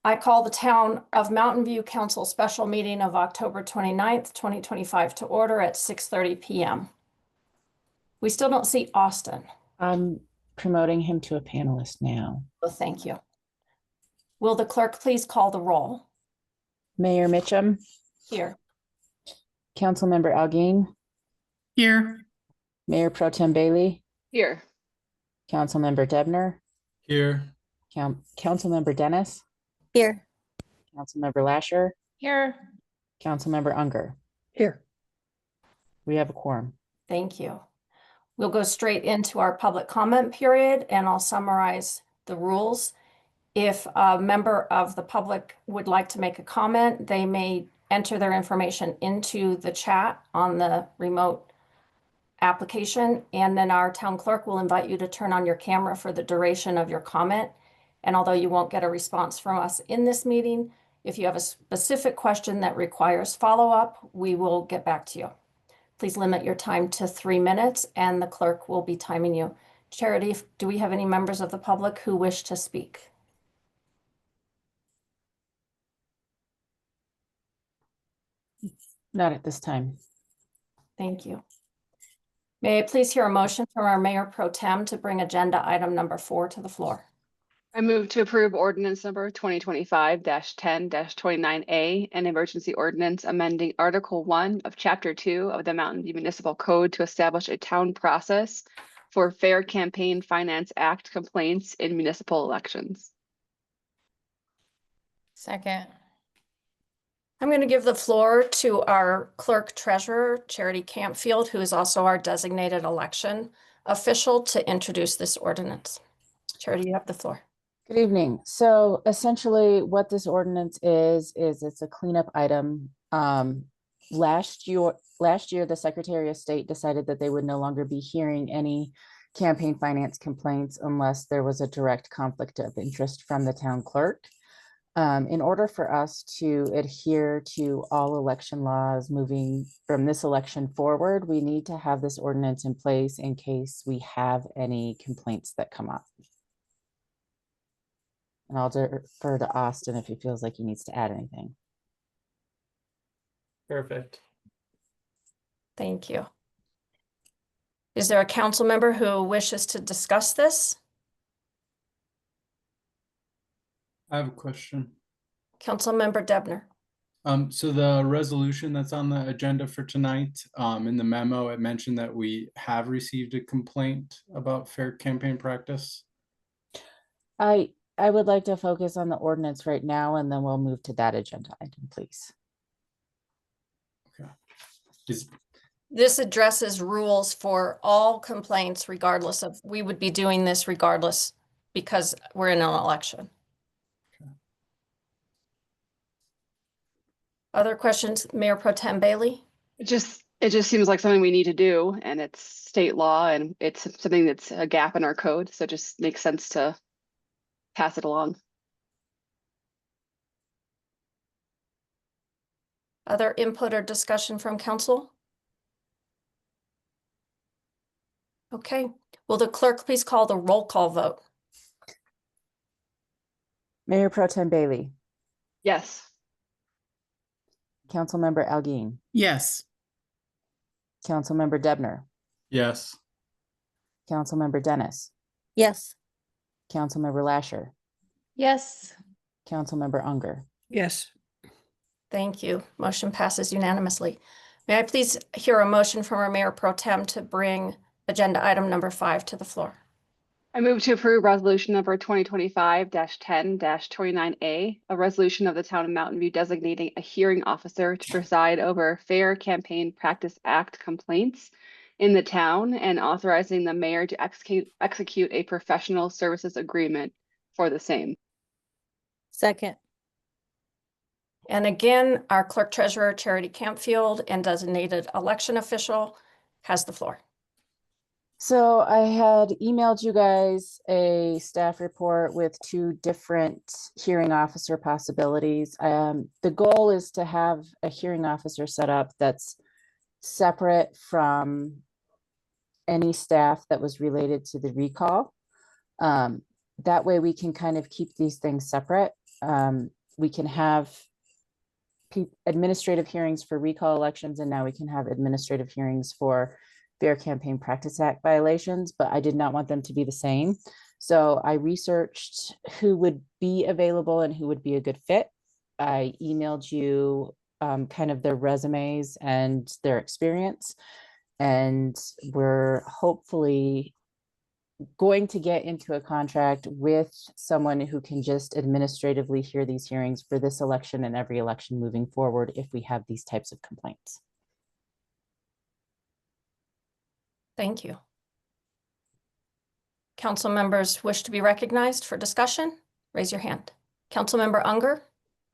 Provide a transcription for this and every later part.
I call the Town of Mountain View Council special meeting of October 29th, 2025 to order at 6:30 p.m. We still don't see Austin. I'm promoting him to a panelist now. Oh, thank you. Will the clerk please call the roll? Mayor Mitchum. Here. Councilmember Alguin. Here. Mayor Pro Tem Bailey. Here. Councilmember Debner. Here. Councilmember Dennis. Here. Councilmember Lasher. Here. Councilmember Unger. Here. We have a quorum. Thank you. We'll go straight into our public comment period, and I'll summarize the rules. If a member of the public would like to make a comment, they may enter their information into the chat on the remote application, and then our town clerk will invite you to turn on your camera for the duration of your comment. And although you won't get a response from us in this meeting, if you have a specific question that requires follow-up, we will get back to you. Please limit your time to 3 minutes, and the clerk will be timing you. Charity, do we have any members of the public who wish to speak? Not at this time. Thank you. May I please hear a motion from our Mayor Pro Tem to bring agenda item number 4 to the floor? I move to approve ordinance number 2025-10-29A, an emergency ordinance amending Article 1 of Chapter 2 of the Mountain View Municipal Code to establish a town process for Fair Campaign Finance Act complaints in municipal elections. Second. I'm going to give the floor to our clerk treasurer, Charity Campfield, who is also our designated election official, to introduce this ordinance. Charity, you have the floor. Good evening. So essentially what this ordinance is it's a cleanup item. Last year, the Secretary of State decided that they would no longer be hearing any campaign finance complaints unless there was a direct conflict of interest from the town clerk. In order for us to adhere to all election laws moving from this election forward, we need to have this ordinance in place in case we have any complaints that come up. And I'll defer to Austin if he feels like he needs to add anything. Perfect. Thank you. Is there a council member who wishes to discuss this? I have a question. Councilmember Debner. So the resolution that's on the agenda for tonight, in the memo, it mentioned that we have received a complaint about fair campaign practice. I would like to focus on the ordinance right now, and then we'll move to that agenda item, please. Okay. This addresses rules for all complaints regardless of, we would be doing this regardless because we're in an election. Okay. Other questions, Mayor Pro Tem Bailey? It just seems like something we need to do, and it's state law, and it's something that's a gap in our code. So it just makes sense to pass it along. Other input or discussion from council? Okay, will the clerk please call the roll call vote? Mayor Pro Tem Bailey. Yes. Councilmember Alguin. Yes. Councilmember Debner. Yes. Councilmember Dennis. Yes. Councilmember Lasher. Yes. Councilmember Unger. Yes. Thank you. Motion passes unanimously. May I please hear a motion from our Mayor Pro Tem to bring agenda item number 5 to the floor? I move to approve resolution number 2025-10-29A, a resolution of the Town of Mountain View designating a hearing officer to preside over Fair Campaign Practice Act complaints in the town and authorizing the mayor to execute a professional services agreement for the same. Second. And again, our clerk treasurer, Charity Campfield, and designated election official has the floor. So I had emailed you guys a staff report with 2 different hearing officer possibilities. The goal is to have a hearing officer set up that's separate from any staff that was related to the recall. That way we can kind of keep these things separate. we can have administrative hearings for recall elections, and now we can have administrative hearings for Fair Campaign Practice Act violations, but I did not want them to be the same. So I researched who would be available and who would be a good fit. I emailed you kind of their resumes and their experience, and we're hopefully going to get into a contract with someone who can just administratively hear these hearings for this election and every election moving forward if we have these types of complaints. Thank you. Council members wish to be recognized for discussion? Raise your hand. Councilmember Unger?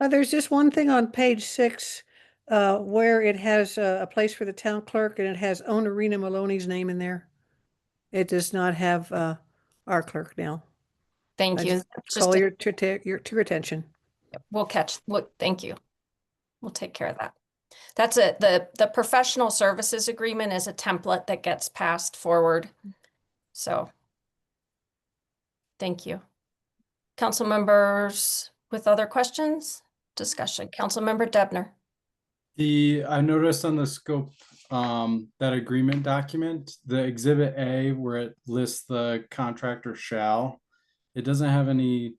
There's just one thing on page 6 where it has a place for the town clerk and it has Onorina Maloney's name in there. It does not have our clerk now. Thank I you. just call your to your attention. We'll catch, look, thank you. We'll take care of that. That's it. The professional services agreement is a template that gets passed forward. So thank you. Council members with other questions, discussion. Councilmember Debner. I noticed on the scope, that agreement document, the exhibit A where it lists the contractor shall, it doesn't have any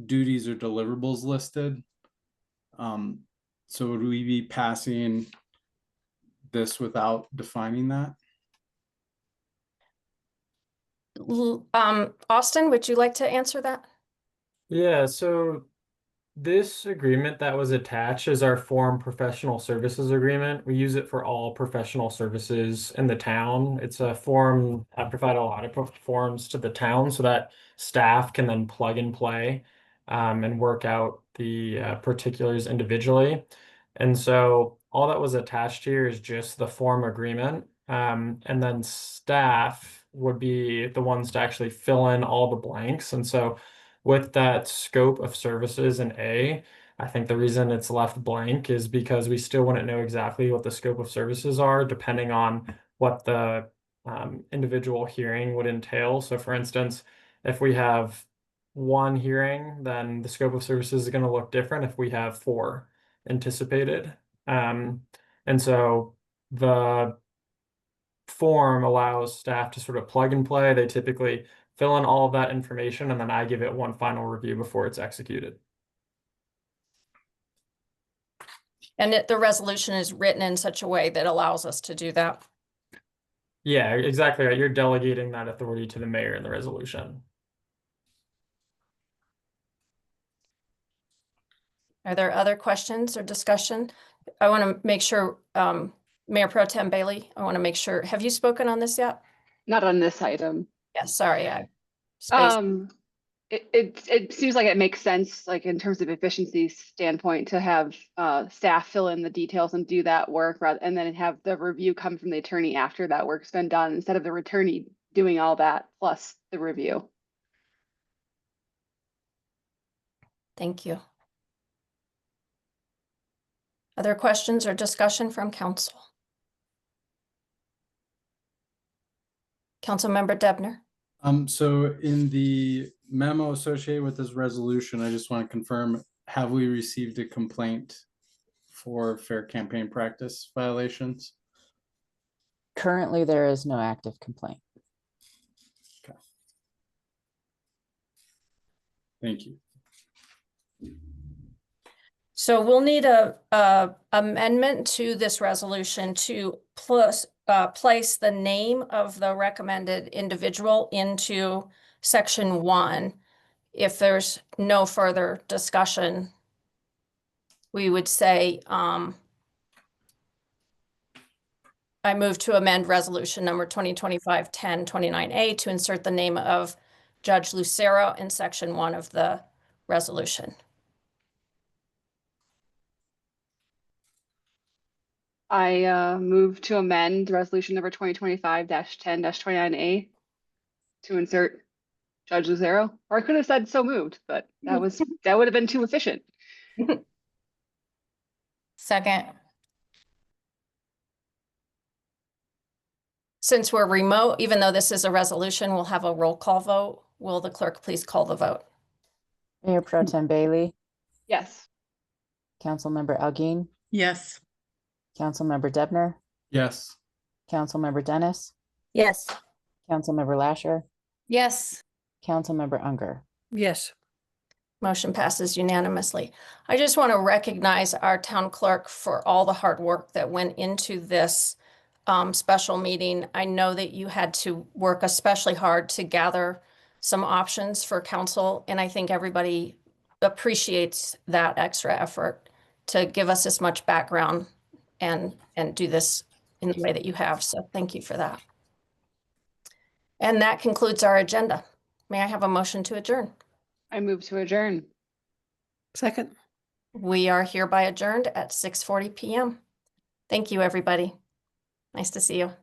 duties or deliverables listed. So would we be passing this without defining that? Austin, would you like to answer that? Yeah, so this agreement that was attached is our form professional services agreement. We use it for all professional services in the town. It's a form, I provide a lot of forms to the town so that staff can then plug and play and work out the particulars individually. And so all that was attached here is just the form agreement. And then staff would be the ones to actually fill in all the blanks. And so with that scope of services in A, I think the reason it's left blank is because we still wouldn't know exactly what the scope of services are, depending on what the individual hearing would entail. So for instance, if we have one hearing, then the scope of services is going to look different if we have 4 anticipated. And so the form allows staff to sort of plug and play. They typically fill in all of that information, and then I give it one final review before it's executed. And the resolution is written in such a way that allows us to do that. Yeah, exactly right. You're delegating that authority to the mayor in the resolution. Are there other questions or discussion? I want to make sure, Mayor Pro Tem Bailey, I want to make sure, have you spoken on this yet? Not on this item. Yeah, sorry, I spaced. It seems like it makes sense, like in terms of efficiency standpoint, to have staff fill in the details and do that work and then have the review come from the attorney after that work's been done, instead of the attorney doing all that plus the review. Thank you. Other questions or discussion from council? Councilmember Debner. So in the memo associated with this resolution, I just want to confirm, have we received a complaint for fair campaign practice violations? Currently, there is no active complaint. Okay. Thank you. So we'll need a amendment to this resolution to place the name of the recommended individual into section 1. If there's no further discussion, we would say, I move to amend resolution number 2025-1029A to insert the name of Judge Lucero in section 1 of the resolution. I move to amend resolution number 2025-10-29A to insert Judge Lucero, or I could have said so moved, but that would have been too efficient. Second. Since we're remote, even though this is a resolution, we'll have a roll call vote. Will the clerk please call the vote? Mayor Pro Tem Bailey, Yes. Councilmember Algeen, Yes. Councilmember Debner, Yes. Councilmember Dennis, Yes. Councilmember Lasher, Yes. Councilmember Unger. Yes. Motion passes unanimously. I just want to recognize our town clerk for all the hard work that went into this special meeting. I know that you had to work especially hard to gather some options for council, and I think everybody appreciates that extra effort to give us as much background and do this in the way that you have. So thank you for that. And that concludes our agenda. May I have a motion to adjourn? I move to adjourn. Second. We are hereby adjourned at 6:40 p.m. Thank you, everybody. Nice to see you.